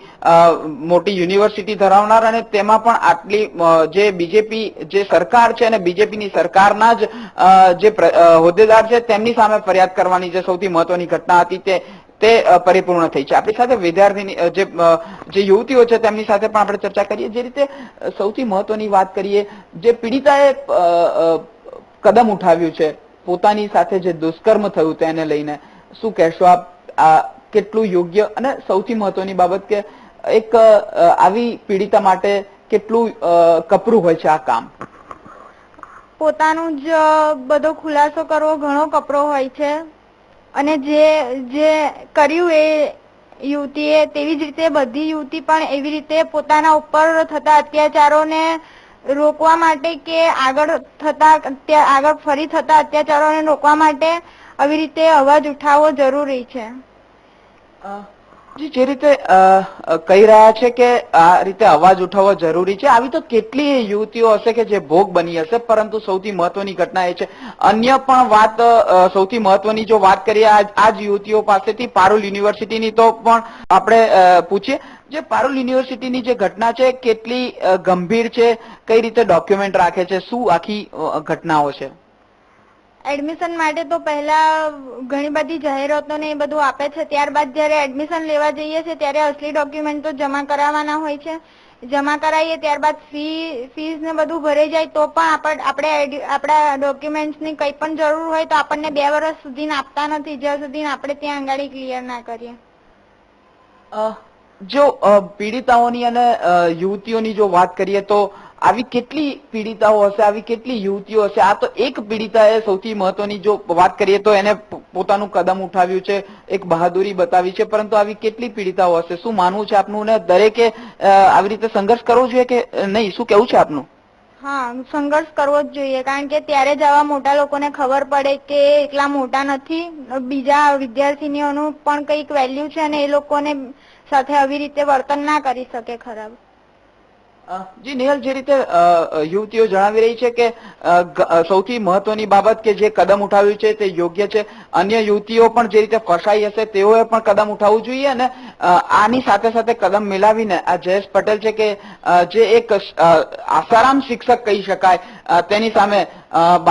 મોટી યુનિવર્સિટી ધરાવનાર અને તેમાં પણ આટલી જે બીજેપી જે સરકાર છે અને બીજેપીની સરકારના જ જે હોદ્દેદાર છે તેમની સામે ફરિયાદ કરવાની જે સૌથી મહત્વની ઘટના હતી તે પરિપૂર્ણ થઈ છે. આપણી સાથે વિદ્યાર્થીની જે યુવતીઓ છે તેમની સાથે પણ આપણે ચર્ચા કરીએ. જે રીતે સૌથી મહત્વની વાત કરીએ, જે પીડિતાએ કદમ ઉઠાવ્યું છે, પોતાની સાથે જે દુષ્કર્મ થયું તેને લઈને શું કહેશો આપ? કેટલું યોગ્ય અને સૌથી મહત્વની બાબત કે એક આવી પીડિતા માટે કેટલું કપરું હોય છે આ કામ? પોતાનું જ બધો ખુલાસો કરવો ઘણો કપરો હોય છે અને જે કર્યું એ યુવતીએ તેવી જ રીતે બધી યુવતી પણ એવી રીતે પોતાના ઉપર થતા અત્યાચારોને રોકવા માટે કે આગળ ફરી થતા અત્યાચારોને રોકવા માટે આવી રીતે અવાજ ઉઠાવવો જરૂરી છે. જે રીતે કહી રહ્યા છે કે આ રીતે અવાજ ઉઠાવવો જરૂરી છે, આવી તો કેટલી યુવતીઓ હશે કે જે ભોગ બની હશે, પરંતુ સૌથી મહત્વની ઘટના એ છે. અન્ય પણ વાત, સૌથી મહત્વની જો વાત કરીએ આ જ યુવતીઓ પાસેથી પારુલ યુનિવર્સિટીની, તો પણ આપણે પૂછીએ જે પારુલ યુનિવર્સિટીની જે ઘટના છે કેટલી ગંભીર છે, કઈ રીતે ડોક્યુમેન્ટ રાખે છે, શું આખી ઘટનાઓ છે? એડમિશન માટે તો પહેલા ઘણી બધી જાહેરાતો ને એ બધું આપે છે, ત્યારબાદ જયારે એડમિશન લેવા જઈએ છે ત્યારે અસલી ડોક્યુમેન્ટ તો જમા કરાવવાના હોય છે. જમા કરાવીએ ત્યારબાદ ફીસ ને બધું ભરાઈ જાય તો પણ આપણે આપણા ડોક્યુમેન્ટ્સ ની કઈ પણ જરૂર હોય તો આપણને 2 વર્ષ સુધી આપતા નથી, જ્યાં સુધી આપણે ત્યાં આંગાડી ક્લિયર ના કરીએ. જો પીડિતાઓની અને યુવતીઓની જો વાત કરીએ તો આવી કેટલી પીડિતાઓ હશે, આવી કેટલી યુવતીઓ હશે? આ તો એક પીડિતાએ સૌથી મહત્વની જો વાત કરીએ તો એને પોતાનું કદમ ઉઠાવ્યું છે, એક બહાદુરી બતાવી છે, પરંતુ આવી કેટલી પીડિતાઓ હશે? શું માનવું છે આપનું? ને દરેકે આવી રીતે સંઘર્ષ કરવો જોઈએ કે નહીં? શું કેવું છે આપનું? હા, સંઘર્ષ કરવો જ જોઈએ, કારણ કે ત્યારે જ આવા મોટા લોકોને ખબર પડે કે એકલા મોટા નથી, બીજા વિદ્યાર્થીનીઓનું પણ કંઈક વેલ્યુ છે અને એ લોકોને સાથે આવી રીતે વર્તન ના કરી શકે ખરાબ. જી નેહલ, જે રીતે યુવતીઓ જણાવી રહી છે કે સૌથી મહત્વની બાબત કે જે કદમ ઉઠાવ્યું છે તે યોગ્ય છે. અન્ય યુવતીઓ પણ જે રીતે ફસાઈ હશે તેઓએ પણ કદમ ઉઠાવવું જોઈએ અને આની સાથે સાથે કદમ મિલાવીને આ જયેશ પટેલ છે કે જે એક આસારામ શિક્ષક કહી શકાય, તેની સામે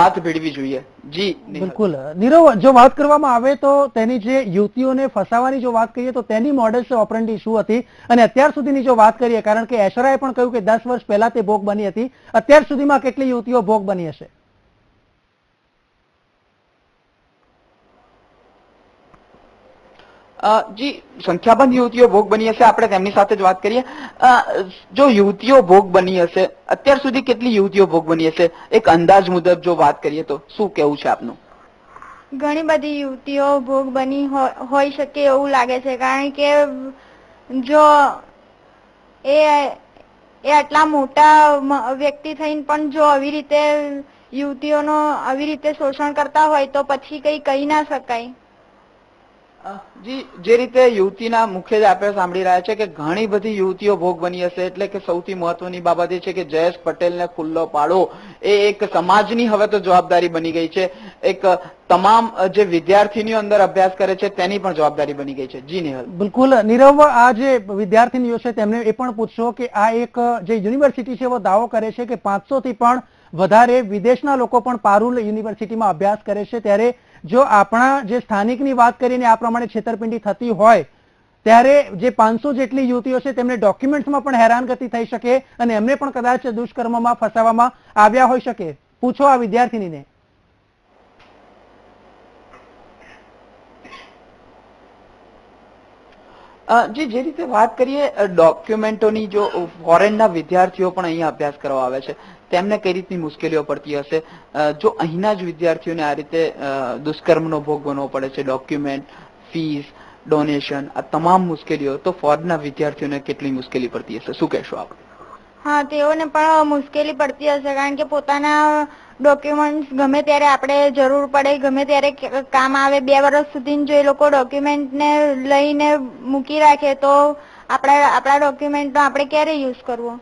બાથ ભીડવી જોઈએ. જી બિલકુલ. નીરવ, જો વાત કરવામાં આવે તો તેની જે યુવતીઓને ફસાવાની જો વાત કરીએ તો તેની મોડેલ્સ ઓપરેન્ડી શું હતી અને અત્યાર સુધીની જો વાત કરીએ, કારણ કે એશરાએ પણ કહ્યું કે 10 વર્ષ પહેલા તે ભોગ બની હતી, અત્યાર સુધીમાં કેટલી યુવતીઓ ભોગ બની હશે? જી, સંખ્યાબંધ યુવતીઓ ભોગ બની હશે. આપણે તેમની સાથે જ વાત કરીએ. જો યુવતીઓ ભોગ બની હશે, અત્યાર સુધી કેટલી યુવતીઓ ભોગ બની હશે એક અંદાજ મુજબ જો વાત કરીએ તો શું કેવું છે આપનું? ઘણી બધી યુવતીઓ ભોગ બની હોઈ શકે એવું લાગે છે, કારણ કે જો એ આટલા મોટા વ્યક્તિ થઈને પણ જો આવી રીતે યુવતીઓનો આવી રીતે શોષણ કરતા હોય તો પછી કઈ કહી ના શકાય. જી, જે રીતે યુવતીના મુખ્ય જ આપણે સાંભળી રહ્યા છે કે ઘણી બધી યુવતીઓ ભોગ બની હશે, એટલે કે સૌથી મહત્વની બાબત એ છે કે જયેશ પટેલને ખુલ્લો પાડવો એ એક સમાજની હવે તો જવાબદારી બની ગઈ છે. એક તમામ જે વિદ્યાર્થીનીઓ અંદર અભ્યાસ કરે છે તેની પણ જવાબદારી બની ગઈ છે. જી નેહલ. બિલકુલ. નીરવ, આ જે વિદ્યાર્થીનીઓ છે તેમને એ પણ પૂછશો કે આ એક જે યુનિવર્સિટી છે એવો દાવો કરે છે કે 500 થી પણ વધારે વિદેશના લોકો પણ પારુલ યુનિવર્સિટીમાં અભ્યાસ કરે છે, ત્યારે જો આપણા જે સ્થાનિકની વાત કરીને આ પ્રમાણે છેતરપિંડી થતી હોય ત્યારે જે 500 જેટલી યુવતીઓ છે તેમને ડોક્યુમેન્ટ્સમાં પણ હેરાનગતિ થઈ શકે અને એમને પણ કદાચ દુષ્કર્મમાં ફસાવવામાં આવ્યા હોઈ શકે. પૂછો આ વિદ્યાર્થીનીને. જી, જે રીતે વાત કરીએ ડોક્યુમેન્ટોની, જો ફોરેનના વિદ્યાર્થીઓ પણ અહીંયા અભ્યાસ કરવા આવે છે તેમને કઈ રીતની મુશ્કેલીઓ પડતી હશે? જો અહીંના જ વિદ્યાર્થીઓને આ રીતે દુષ્કર્મનો ભોગ બનવો પડે છે, ડોક્યુમેન્ટ, ફીસ, ડોનેશન, આ તમામ મુશ્કેલીઓ, તો ફોરેનના વિદ્યાર્થીઓને કેટલી મુશ્કેલી પડતી હશે? શું કહેશો આપ? હા, તેઓને પણ મુશ્કેલી પડતી હશે, કારણ કે પોતાના ડોક્યુમેન્ટ્સ ગમે ત્યારે આપણે જરૂર પડે, ગમે ત્યારે કામ આવે. 2 વર્ષ સુધી જો એ લોકો ડોક્યુમેન્ટને લઈને મૂકી રાખે તો આપણા ડોક્યુમેન્ટનો આપણે ક્યારે યુઝ કરવો?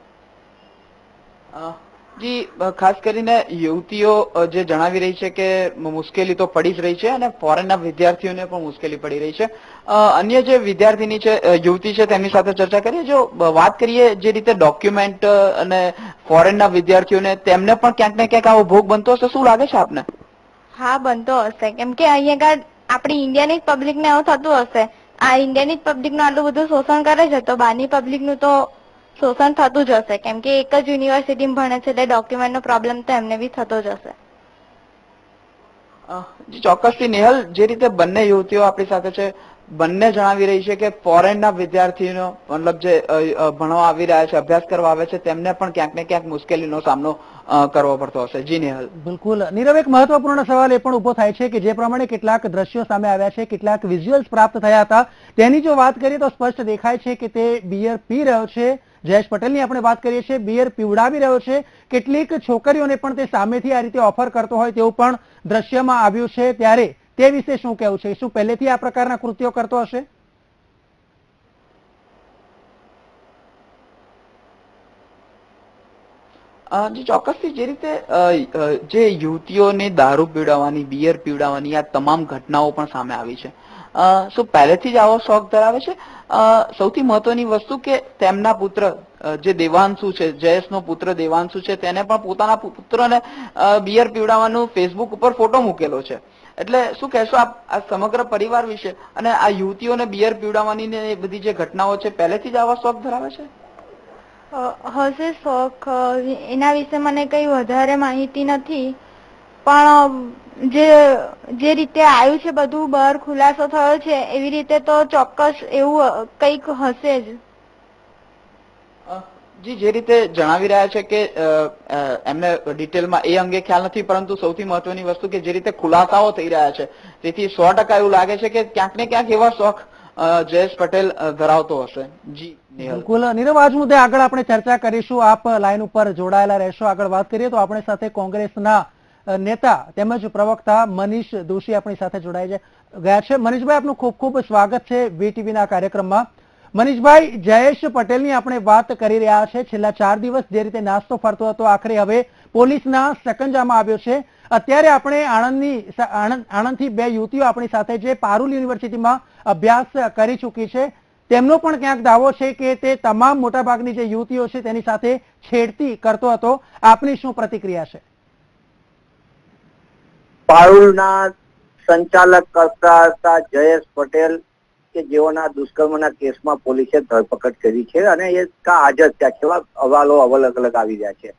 જી ખાસ કરીને યુવતીઓ જે જણાવી રહી છે કે મુશ્કેલી તો પડી જ રહી છે અને ફોરેનના વિદ્યાર્થીઓને પણ મુશ્કેલી પડી રહી છે. અન્ય જે વિદ્યાર્થીની છે યુવતી છે તેમની સાથે ચર્ચા કરીએ. જો વાત કરીએ જે રીતે ડોક્યુમેન્ટ અને ફોરેનના વિદ્યાર્થીઓને તેમને પણ ક્યાંક ને ક્યાંક આવો ભોગ બનતો હશે, શું લાગે છે આપને? હા, બનતો હશે, કેમ કે અહીંયા આગળ આપણી ઇન્ડિયાની જ પબ્લિક ને એવું થતું હશે. આ ઇન્ડિયાની જ પબ્લિક નું આટલું બધું શોષણ કરે છે તો બહારની પબ્લિક નું તો શોષણ થતું જ હશે, કેમ કે એક જ યુનિવર્સિટીમાં ભણે છે એટલે ડોક્યુમેન્ટ નો પ્રોબ્લેમ તો એમને બી થતો જ હશે. ચોક્કસથી નેહલ, જે રીતે બંને યુવતીઓ આપણી સાથે છે, બંને જણાવી રહી છે કે ફોરેનના વિદ્યાર્થીઓ મતલબ જે ભણવા આવી રહ્યા છે, અભ્યાસ કરવા આવે છે, તેમને પણ ક્યાંક ને ક્યાંક મુશ્કેલીનો સામનો કરવો પડતો હશે. જી નેહલ. બિલકુલ નીરવ, એક મહત્વપૂર્ણ સવાલ એ પણ ઉભો થાય છે કે જે પ્રમાણે કેટલાક દ્રશ્યો સામે આવ્યા છે, કેટલાક વિઝ્યુઅલ્સ પ્રાપ્ત થયા હતા, તેની જો વાત કરીએ તો સ્પષ્ટ દેખાય છે કે તે બિયર પી રહ્યો છે. જયેશ પટેલની આપણે વાત કરીએ છીએ, બિયર પીવડાવી રહ્યો છે. કેટલીક છોકરીઓને પણ તે સામેથી આ રીતે ઓફર કરતો હોય તેવું પણ દ્રશ્યમાં આવ્યું છે. ત્યારે તે વિશે શું કહેવું છે? શું પહેલેથી આ પ્રકારના કૃત્યો કરતો હશે? ચોક્કસથી જે રીતે જે યુવતીઓને દારૂ પીવડાવવાની, બિયર પીવડાવવાની આ તમામ ઘટનાઓ પણ સામે આવી છે, શું પહેલેથી જ આવો શોખ ધરાવે છે? સૌથી મહત્વની વસ્તુ કે તેમના પુત્ર જે દેવાંશુ છે, જયેશનો પુત્ર દેવાંશુ છે, તેને પણ પોતાના પુત્રને બિયર પીવડાવવાનું ફેસબુક ઉપર ફોટો મૂકેલો છે. એટલે શું કહેશો આપ આ સમગ્ર પરિવાર વિશે? અને આ યુવતીઓને બિયર પીવડાવવાની ને એ બધી જે ઘટનાઓ છે, પહેલેથી જ આવા શોખ ધરાવે છે? હશે શોખ, એના વિશે મને કઈ વધારે માહિતી નથી, પણ જે રીતે આવ્યું છે બધું બહાર ખુલાસો થયો છે એવી રીતે તો ચોક્કસ એવું કંઈક હશે જ. જી, જે રીતે જણાવી રહ્યા છે કે એમને ડિટેલમાં એ અંગે ખ્યાલ નથી, પરંતુ સૌથી મહત્વની વસ્તુ કે જે રીતે ખુલાસાઓ થઈ રહ્યા છે તેથી 100% એવું લાગે છે કે ક્યાંક ને ક્યાંક એવા શોખ જયેશ પટેલ ધરાવતો હશે. જી બિલકુલ નીરવ, આજ મુદ્દે આગળ આપણે ચર્ચા કરીશું. આપ લાઈન ઉપર જોડાયેલા રહેશો. આગળ વાત કરીએ તો આપણી સાથે કોંગ્રેસના નેતા તેમજ પ્રવક્તા મનીષ દોશી આપણી સાથે જોડાઈ ગયા છે. મનીષભાઈ, આપનું ખૂબ ખૂબ સ્વાગત છે વીટીવીના કાર્યક્રમમાં. મનીષભાઈ, જયેશ પટેલની આપણે વાત કરી રહ્યા છે. છેલ્લા 4 દિવસ જે રીતે નાસ્તો ફરતો હતો, આખરે હવે પોલીસના સકંજામાં આવ્યો છે. અત્યારે આપણે આણંદથી 2 યુવતીઓ આપણી સાથે જે પારુલ યુનિવર્સિટીમાં અભ્યાસ કરી ચૂકી છે, તેમનો પણ ક્યાંક દાવો છે કે તે તમામ મોટાભાગની જે યુવતીઓ છે તેની સાથે છેડતી કરતો હતો. આપની શું પ્રતિક્રિયા છે? પારુલના સંચાલક કરતા હતા જયેશ પટેલ, કે જેઓના દુષ્કર્મના કેસમાં પોલીસે ધરપકડ કરી છે અને એ હાજર થયા. કેવા અહેવાલો અલગ અલગ આવી રહ્યા છે.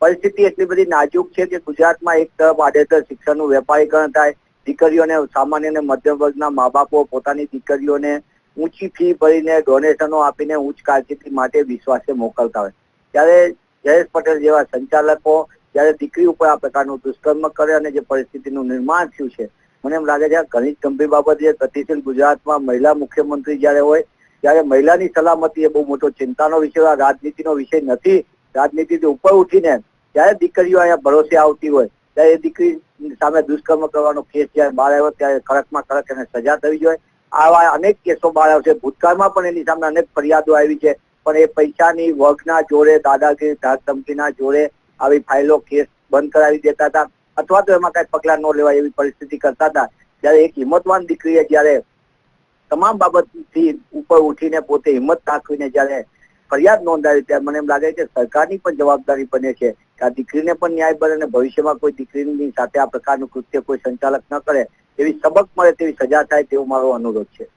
પરિસ્થિતિ એટલી બધી નાજુક છે કે ગુજરાતમાં એક તરફ આડેધડ શિક્ષણનું વેપારીકરણ થાય, દીકરીઓને સામાન્ય અને મધ્યમ વર્ગના મા બાપો પોતાની દીકરીઓને ઊંચી ફી ભરીને ડોનેશનો આપીને ઉચ્ચ કારકિર્દી માટે વિશ્વાસે મોકલતા હોય, ત્યારે જયેશ પટેલ જેવા સંચાલકો જયારે દીકરી ઉપર આ પ્રકારનું દુષ્કર્મ કરે અને જે પરિસ્થિતિનું નિર્માણ થયું છે, મને એમ લાગે છે ઘણી ગંભીર બાબત છે. ગતિશીલ ગુજરાતમાં મહિલા મુખ્યમંત્રી જયારે હોય ત્યારે મહિલાની સલામતી એ બહુ મોટો ચિંતાનો વિષય, રાજનીતિનો વિષય નથી. રાજનીતિથી ઉપર ઉઠીને જયારે દીકરીઓ અહીંયા ભરોસે આવતી હોય ત્યારે એ દીકરી સામે દુષ્કર્મ કરવાનો કેસ જયારે બહાર આવ્યો ત્યારે કડકમાં કડક એને સજા થવી જોઈએ. આવા અનેક કેસો બહાર આવશે. ભૂતકાળમાં પણ એની સામે અનેક ફરિયાદો આવી છે, પણ એ પૈસાની વર્ગના જોડે, દાદાગીરી, ધાક ધમકીના જોડે આવી ફાઇલો, કેસ બંધ કરાવી દેતા હતા અથવા તો એમાં કઈ પગલા ન લેવાય એવી પરિસ્થિતિ કરતા હતા. જયારે એક હિંમતવાન દીકરીએ જયારે તમામ બાબતથી ઉપર ઉઠીને પોતે હિંમત દાખવીને જયારે ફરિયાદ નોંધાવી ત્યારે મને એમ લાગે કે સરકારની પણ જવાબદારી બને છે કે આ દીકરીને પણ ન્યાય બને અને ભવિષ્યમાં કોઈ દીકરીની સાથે આ પ્રકારનું કૃત્ય કોઈ સંચાલક ન કરે, એવી સબક મળે, તેવી સજા થાય તેવો મારો અનુરોધ છે.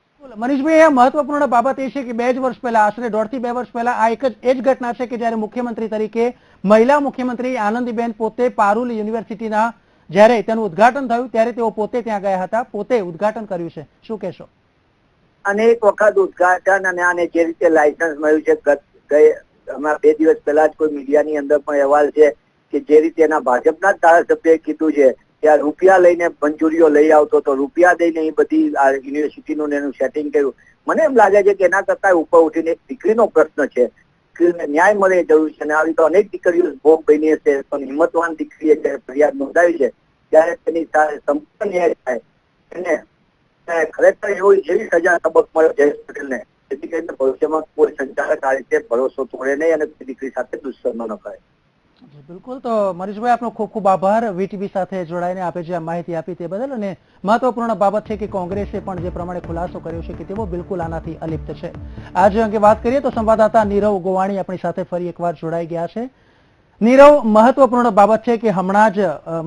મનીષભાઈ, આ મહત્વપૂર્ણ બાબત એ છે કે 2 જ વર્ષ પહેલા, આશરે 1.5 થી 2 વર્ષ પહેલા આ એ જ ઘટના છે કે જ્યારે મુખ્યમંત્રી તરીકે મહિલા મુખ્યમંત્રી આનંદીબેન પોતે પારુલ યુનિવર્સિટીના જ્યારે તેનું ઉદ્ઘાટન થયું ત્યારે તેઓ પોતે ત્યાં ગયા હતા, પોતે ઉદ્ઘાટન કર્યું છે. શું કહેશો? અનેક વખત ઉદ્ઘાટન અને આને જે રીતે લાયસન્સ મળ્યું છે, હમણાં 2 દિવસ પહેલા જ કોઈ મીડિયાની અંદર પણ અહેવાલ છે કે જે રીતે એના ભાજપના જ ધારાસભ્યએ કીધું છે કે આ રૂપિયા લઈને મંજૂરીઓ લઈ આવતો તો રૂપિયા દઈને એ બધી આ યુનિવર્સિટીનું એનું સેટિંગ કર્યું. મને એમ લાગે છે કે એના કરતા ઉપર ઉઠીને એક દીકરીનો પ્રશ્ન છે, દીકરીને ન્યાય મળે એ જરૂર છે. અને આવી તો અનેક દીકરીઓ ભોગ બની હશે, પણ હિંમતવાન દીકરીએ જયારે ફરિયાદ નોંધાવી છે ત્યારે તેની સાથે સંપૂર્ણ ન્યાય થાય એને ખરેખર એવી સજા સબક મળે જયેશ પટેલને, જેથી કરીને ભવિષ્યમાં કોઈ સંચાલક આ રીતે ભરોસો તોડે નહીં અને દીકરી સાથે દુષ્કર્મ ન કરે. બિલકુલ, તો મનીષભાઈ આપનો ખૂબ ખૂબ આભાર વીટીવી સાથે જોડાઈને આપે જે માહિતી આપી તે બદલ. અને મહત્વપૂર્ણ બાબત છે કે કોંગ્રેસે પણ જે પ્રમાણે ખુલાસો કર્યો છે કે તેઓ બિલકુલ આનાથી અલિપ્ત છે. આજે અંગે વાત કરીએ તો સંવાદદાતા નીરવ ગોવાણી આપણી સાથે ફરી એકવાર જોડાઈ ગયા છે. નીરવ, મહત્વપૂર્ણ બાબત છે કે હમણાં જ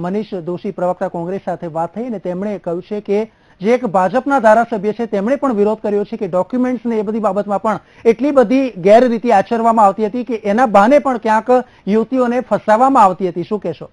મનીષ દોશી પ્રવક્તા કોંગ્રેસ સાથે વાત થઈ અને તેમણે કહ્યું છે કે જે એક ભાજપના ધારાસભ્ય છે તેમણે પણ વિરોધ કર્યો છે કે ડોક્યુમેન્ટ્સ ને એ બધી બાબતમાં પણ એટલી બધી ગેરરીતિ આચરવામાં આવતી હતી કે એના બહાને પણ ક્યાંક યુવતીઓને ફસાવવામાં આવતી હતી. શું કહેશો?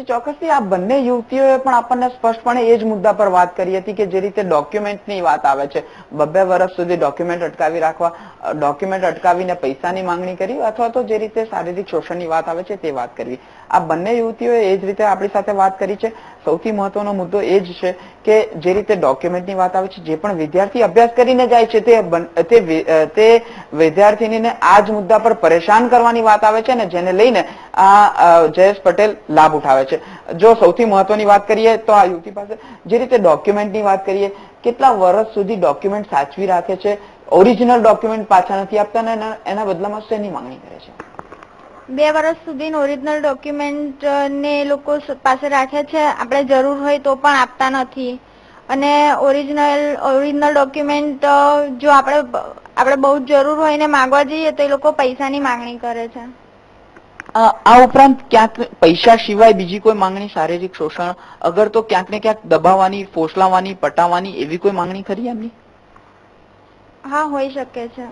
ચોક્કસથી આ બંને યુવતીઓએ પણ આપણને સ્પષ્ટપણે એ જ મુદ્દા પર વાત કરી હતી કે જે રીતે ડોક્યુમેન્ટની વાત આવે છે, 2 વર્ષ સુધી ડોક્યુમેન્ટ અટકાવી રાખવા, ડોક્યુમેન્ટ અટકાવીને પૈસાની માંગણી કરી, અથવા તો જે રીતે શારીરિક શોષણની વાત આવે છે તે વાત કરવી. આ બંને યુવતીઓએ એ જ રીતે આપણી સાથે વાત કરી છે. સૌથી મહત્વનો મુદ્દો એ જ છે કે જે રીતે ડોક્યુમેન્ટની વાત આવે છે, જે પણ વિદ્યાર્થી અભ્યાસ કરીને જાય છે તે વિદ્યાર્થીનીને આ જ મુદ્દા પર પરેશાન કરવાની વાત આવે છે ને, જેને લઈને આ જયેશ પટેલ લાભ ઉઠાવે છે. જો સૌથી મહત્વની વાત કરીએ તો આ યુવતી પાસે જે રીતે ડોક્યુમેન્ટની વાત કરીએ, કેટલા વર્ષ સુધી ડોક્યુમેન્ટ સાચવી રાખે છે, ઓરિજિનલ ડોક્યુમેન્ટ પાછા નથી આપતા અને એના બદલામાં શેની માંગણી કરે છે? 2 વર્ષ સુધી ઓરિજિનલ ડોક્યુમેન્ટ ને એ લોકો પાસે રાખે છે. આપણે જરૂર હોય તો પણ આપતા નથી. અને ઓરિજિનલ ડોક્યુમેન્ટ જો આપણે બહુ જરૂર હોય ને માંગવા જઈએ તો એ લોકો પૈસાની માંગણી કરે છે. આ ઉપરાંત ક્યાંક પૈસા સિવાય બીજી કોઈ માંગણી, શારીરિક શોષણ, અગર તો ક્યાંક ને ક્યાંક દબાવવાની, ફોસલાવાની, પટાવવાની એવી કોઈ માંગણી ખરી એમની? હા, હોઈ શકે છે.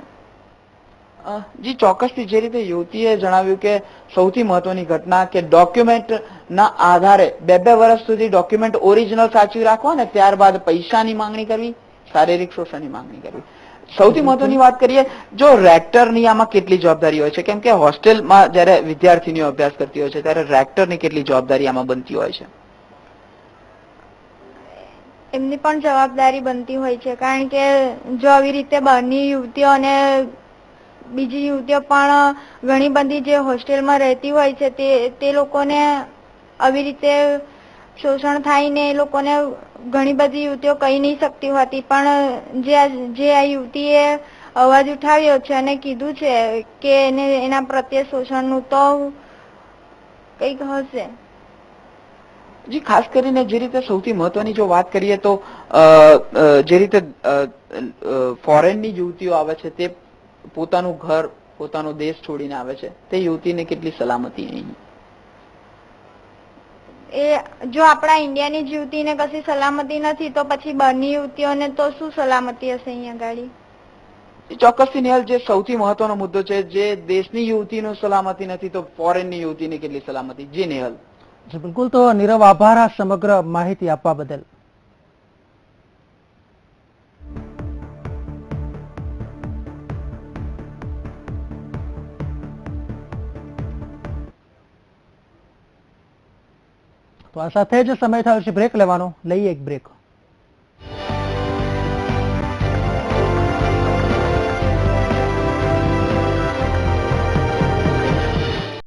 જી ચોક્કસથી જે રીતે યુવતીએ જણાવ્યું કે સૌથી મહત્વની ઘટના કે ડોક્યુમેન્ટ ના આધારે 2 વર્ષ સુધી ડોક્યુમેન્ટ ઓરિજિનલ સાચવી રાખવા અને ત્યારબાદ પૈસાની માંગણી કરવી, શારીરિક શોષણની માંગણી કરવી. સૌથી મહત્વની વાત કરીએ, જો રેક્ટરની આમાં કેટલી જવાબદારી હોય છે, કેમ કે હોસ્ટેલમાં જયારે વિદ્યાર્થીનીઓ અભ્યાસ કરતી હોય છે ત્યારે રેક્ટરની કેટલી જવાબદારી આમાં બનતી હોય છે? એમની પણ જવાબદારી બનતી હોય છે, કારણ કે જો આવી રીતે બહારની યુવતીઓ અને બીજી યુવતીઓ પણ ઘણી બધી જે હોસ્ટેલમાં રહેતી હોય છે તે લોકોને આવી રીતે શોષણ થાય ને એ લોકોને ઘણી બધી યુવતીઓ કહી નહીં શકતી હોતી, પણ જે આ યુવતીએ અવાજ ઉઠાવ્યો છે અને કીધું છે કે એના પ્રત્યે શોષણનું તો કંઈક હશે. જી ખાસ કરીને જે રીતે સૌથી મહત્વની જો વાત કરીએ તો જે રીતે ફોરેનની યુવતીઓ આવે છે તે પોતાનું ઘર, પોતાનો દેશ છોડીને આવે છે, તે યુવતીને કેટલી સલામતી અહીં? જો આપણા ઇન્ડિયાની જ યુવતીને કશી સલામતી નથી તો પછી બહારની યુવતીઓને તો શું સલામતી હશે અહીંયા ગાડી? ચોક્કસથી નેહલ, જે સૌથી મહત્વનો મુદ્દો છે, જે દેશની યુવતીનું સલામતી નથી તો ફોરેનની યુવતીની કેટલી સલામતી? જી નેહલ. બિલકુલ, તો નીરવ આભાર આ સમગ્ર માહિતી આપવા બદલ. તો આ સાથે જ સમય થયો છે બ્રેક લેવાનો. લઈએ એક બ્રેક.